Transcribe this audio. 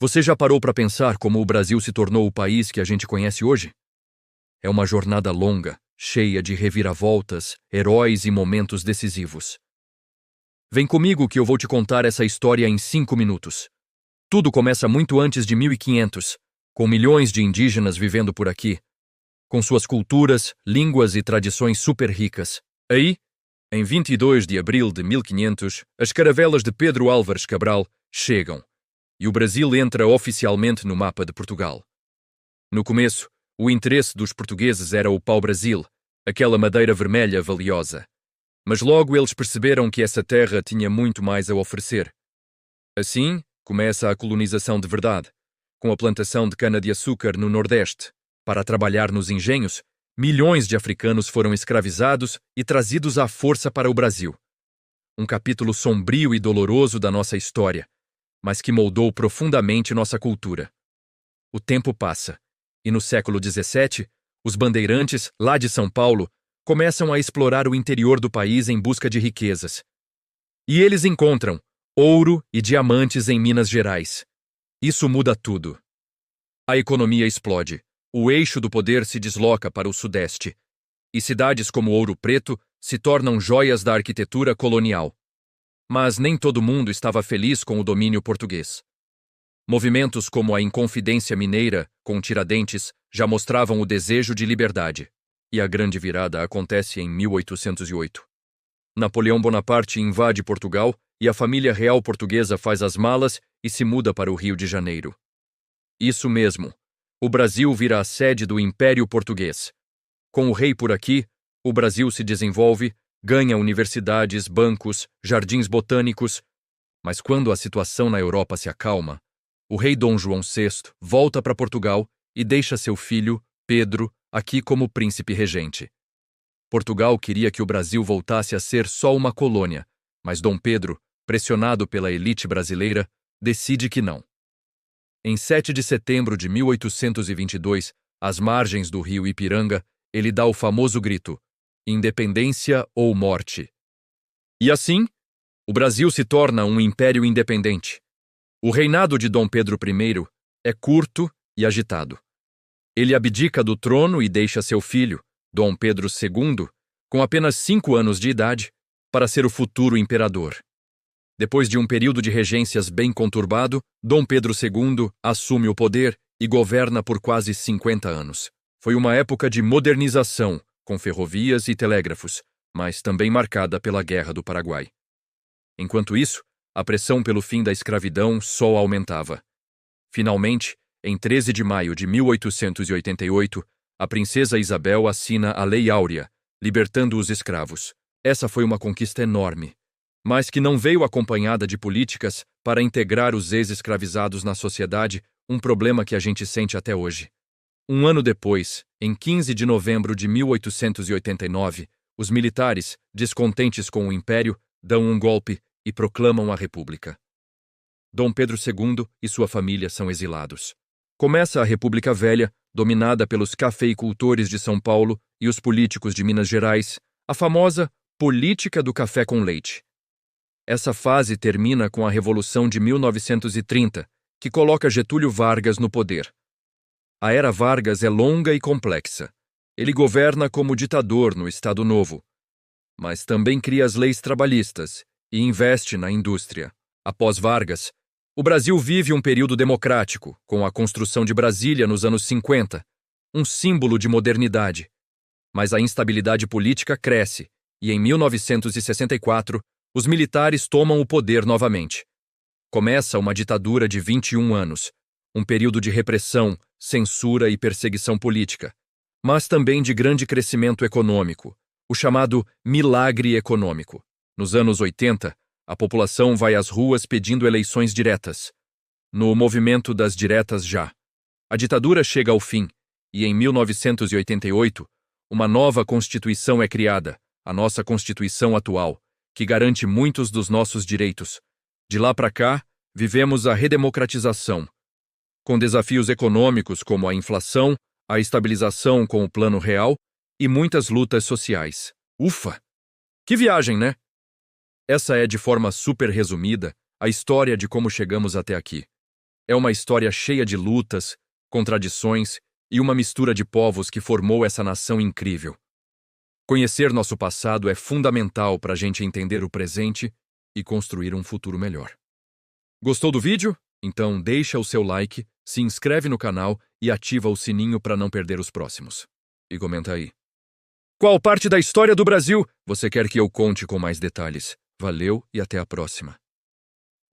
Você já parou para pensar como o Brasil se tornou o país que a gente conhece hoje? É uma jornada longa, cheia de reviravoltas, heróis e momentos decisivos. Vem comigo que eu vou te contar essa história em 5 minutos. Tudo começa muito antes de 1500, com milhões de indígenas vivendo por aqui, com suas culturas, línguas e tradições super ricas. Aí, em 22 de abril de 1500, as caravelas de Pedro Álvares Cabral chegam, e o Brasil entra oficialmente no mapa de Portugal. No começo, o interesse dos portugueses era o pau-brasil, aquela madeira vermelha valiosa. Mas logo eles perceberam que essa terra tinha muito mais a oferecer. Assim, começa a colonização de verdade, com a plantação de cana-de-açúcar no Nordeste. Para trabalhar nos engenhos, milhões de africanos foram escravizados e trazidos à força para o Brasil. Um capítulo sombrio e doloroso da nossa história, mas que moldou profundamente nossa cultura. O tempo passa, e no século XVII, os bandeirantes, lá de São Paulo, começam a explorar o interior do país em busca de riquezas. E eles encontram ouro e diamantes em Minas Gerais. Isso muda tudo. A economia explode, o eixo do poder se desloca para o Sudeste, e cidades como Ouro Preto se tornam joias da arquitetura colonial. Mas nem todo mundo estava feliz com o domínio português. Movimentos como a Inconfidência Mineira, com Tiradentes, já mostravam o desejo de liberdade. E a grande virada acontece em 1808. Napoleão Bonaparte invade Portugal e a família real portuguesa faz as malas e se muda para o Rio de Janeiro. Isso mesmo, o Brasil vira a sede do Império Português. Com o rei por aqui, o Brasil se desenvolve, ganha universidades, bancos, jardins botânicos. Mas quando a situação na Europa se acalma, o rei Dom João VI volta para Portugal e deixa seu filho, Pedro, aqui como príncipe regente. Portugal queria que o Brasil voltasse a ser só uma colônia, mas Dom Pedro, pressionado pela elite brasileira, decide que não. Em 7 de setembro de 1822, às margens do rio Ipiranga, ele dá o famoso grito: Independência ou morte. E assim, o Brasil se torna um império independente. O reinado de Dom Pedro I é curto e agitado. Ele abdica do trono e deixa seu filho, Dom Pedro II, com apenas 5 anos de idade, para ser o futuro imperador. Depois de um período de regências bem conturbado, Dom Pedro II assume o poder e governa por quase 50 anos. Foi uma época de modernização, com ferrovias e telégrafos, mas também marcada pela Guerra do Paraguai. Enquanto isso, a pressão pelo fim da escravidão só aumentava. Finalmente, em 13 de maio de 1888, a princesa Isabel assina a Lei Áurea, libertando os escravos. Essa foi uma conquista enorme, mas que não veio acompanhada de políticas para integrar os ex-escravizados na sociedade, um problema que a gente sente até hoje. Um ano depois, em 15 de novembro de 1889, os militares, descontentes com o Império, dão um golpe e proclamam a República. Dom Pedro II e sua família são exilados. Começa a República Velha, dominada pelos cafeicultores de São Paulo e os políticos de Minas Gerais, a famosa política do café com leite. Essa fase termina com a Revolução de 1930, que coloca Getúlio Vargas no poder. A era Vargas é longa e complexa. Ele governa como ditador no Estado Novo, mas também cria as leis trabalhistas e investe na indústria. Após Vargas, o Brasil vive um período democrático, com a construção de Brasília nos anos 50, um símbolo de modernidade. Mas a instabilidade política cresce, e em 1964, os militares tomam o poder novamente. Começa uma ditadura de 21 anos, um período de repressão, censura e perseguição política, mas também de grande crescimento econômico, o chamado milagre econômico. Nos anos 80, a população vai às ruas pedindo eleições diretas. No movimento das diretas já, a ditadura chega ao fim e, em 1988, uma nova Constituição é criada, a nossa Constituição atual, que garante muitos dos nossos direitos. De lá para cá, vivemos a redemocratização, com desafios econômicos como a inflação, a estabilização com o Plano Real e muitas lutas sociais. Ufa! Que viagem, né? Essa é, de forma super resumida, a história de como chegamos até aqui. É uma história cheia de lutas, contradições e uma mistura de povos que formou essa nação incrível. Conhecer nosso passado é fundamental para a gente entender o presente e construir um futuro melhor. Gostou do vídeo? Então deixa o seu like, se inscreve no canal e ativa o sininho para não perder os próximos. E comenta aí. Qual parte da história do Brasil você quer que eu conte com mais detalhes? Valeu e até a próxima.